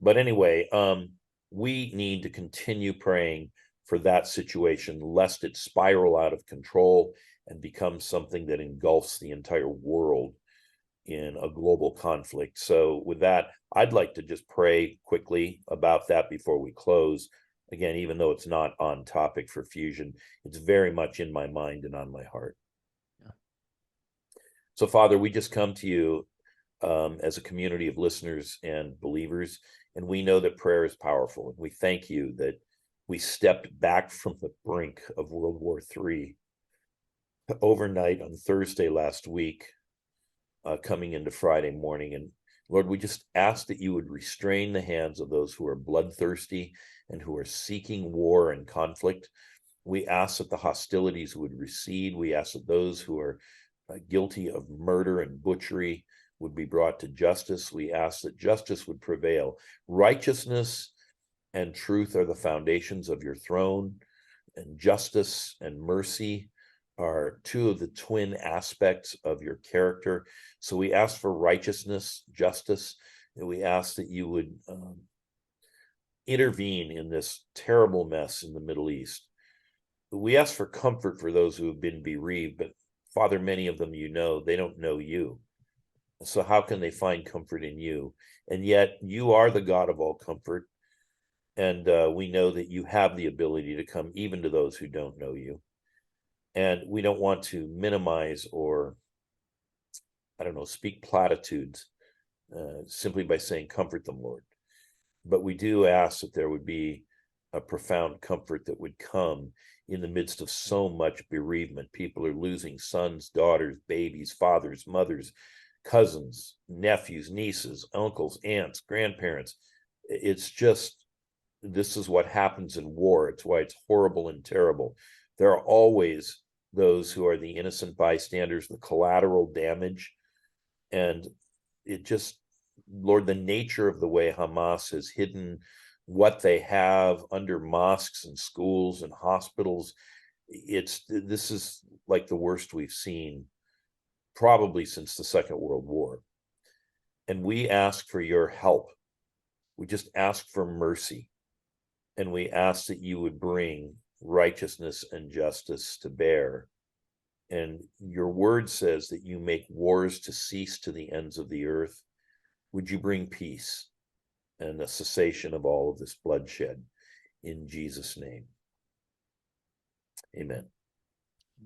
But anyway, we need to continue praying for that situation, lest it spiral out of control and become something that engulfs the entire world in a global conflict. So with that, I'd like to just pray quickly about that before we close. Again, even though it's not on topic for Fusion, it's very much in my mind and on my heart. Yeah. So Father, we just come to you as a community of listeners and believers, and we know that prayer is powerful. And we thank you that we stepped back from the brink of World War III overnight on Thursday last week, coming into Friday morning. And Lord, we just ask that you would restrain the hands of those who are bloodthirsty and who are seeking war and conflict. We ask that the hostilities would recede. We ask that those who are guilty of murder and butchery would be brought to justice. We ask that justice would prevail. Righteousness and truth are the foundations of your throne, and justice and mercy are two of the twin aspects of your character. So we ask for righteousness, justice, and we ask that you would intervene in this terrible mess in the Middle East. We ask for comfort for those who have been bereaved, but Father, many of them, they don't know you. So how can they find comfort in you? And yet you are the God of all comfort. And we know that you have the ability to come even to those who don't know you. And we don't want to minimize or, speak platitudes simply by saying, comfort them, Lord. But we do ask that there would be a profound comfort that would come in the midst of so much bereavement. People are losing sons, daughters, babies, fathers, mothers, cousins, nephews, nieces, uncles, aunts, grandparents. It's just, this is what happens in war. It's why it's horrible and terrible. There are always those who are the innocent bystanders, the collateral damage. And it just, Lord, the nature of the way Hamas has hidden what they have under mosques and schools and hospitals, this is like the worst we've seen probably since the Second World War. And we ask for your help. We just ask for mercy. And we ask that you would bring righteousness and justice to bear. And your word says that you make wars to cease to the ends of the earth. Would you bring peace and a cessation of all of this bloodshed in Jesus' name? Amen.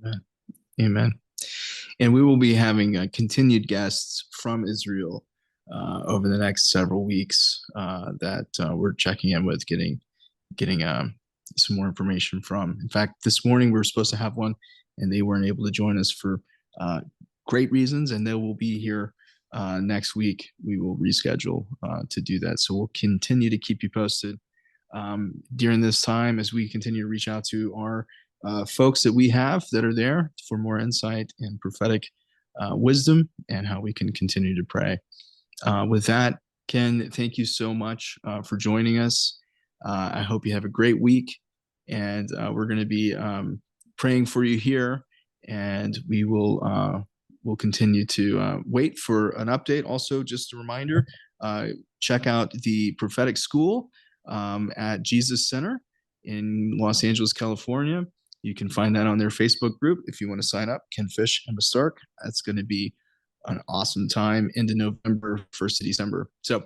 Amen. Amen. And we will be having continued guests from Israel over the next several weeks that we're checking in with, getting some more information from. In fact, this morning we were supposed to have one, and they weren't able to join us for great reasons, and they will be here next week. We will reschedule to do that. So we'll continue to keep you posted during this time as we continue to reach out to our folks that we have that are there for more insight and prophetic wisdom and how we can continue to pray. With that, Ken, thank you so much for joining us. I hope you have a great week, and we're going to be praying for you here, and we will we'll continue to wait for an update. Also, just a reminder, check out the prophetic school at Jesus Center in Los Angeles, California. You can find that on their Facebook group if you want to sign up. Ken Fish and Stark. That's going to be an awesome time into November, 1st of December. So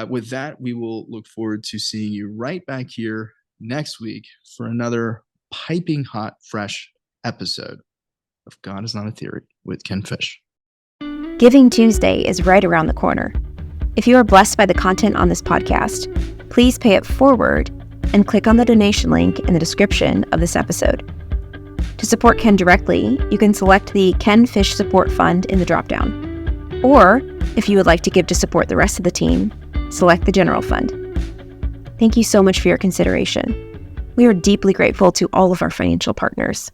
with that, we will look forward to seeing you right back here next week for another piping hot, fresh episode of God is Not a Theory with Ken Fish. Giving Tuesday is right around the corner. If you are blessed by the content on this podcast, please pay it forward and click on the donation link in the description of this episode. To support Ken directly, you can select the Ken Fish Support Fund in the dropdown. Or, if you would like to give to support the rest of the team, select the General Fund. Thank you so much for your consideration. We are deeply grateful to all of our financial partners.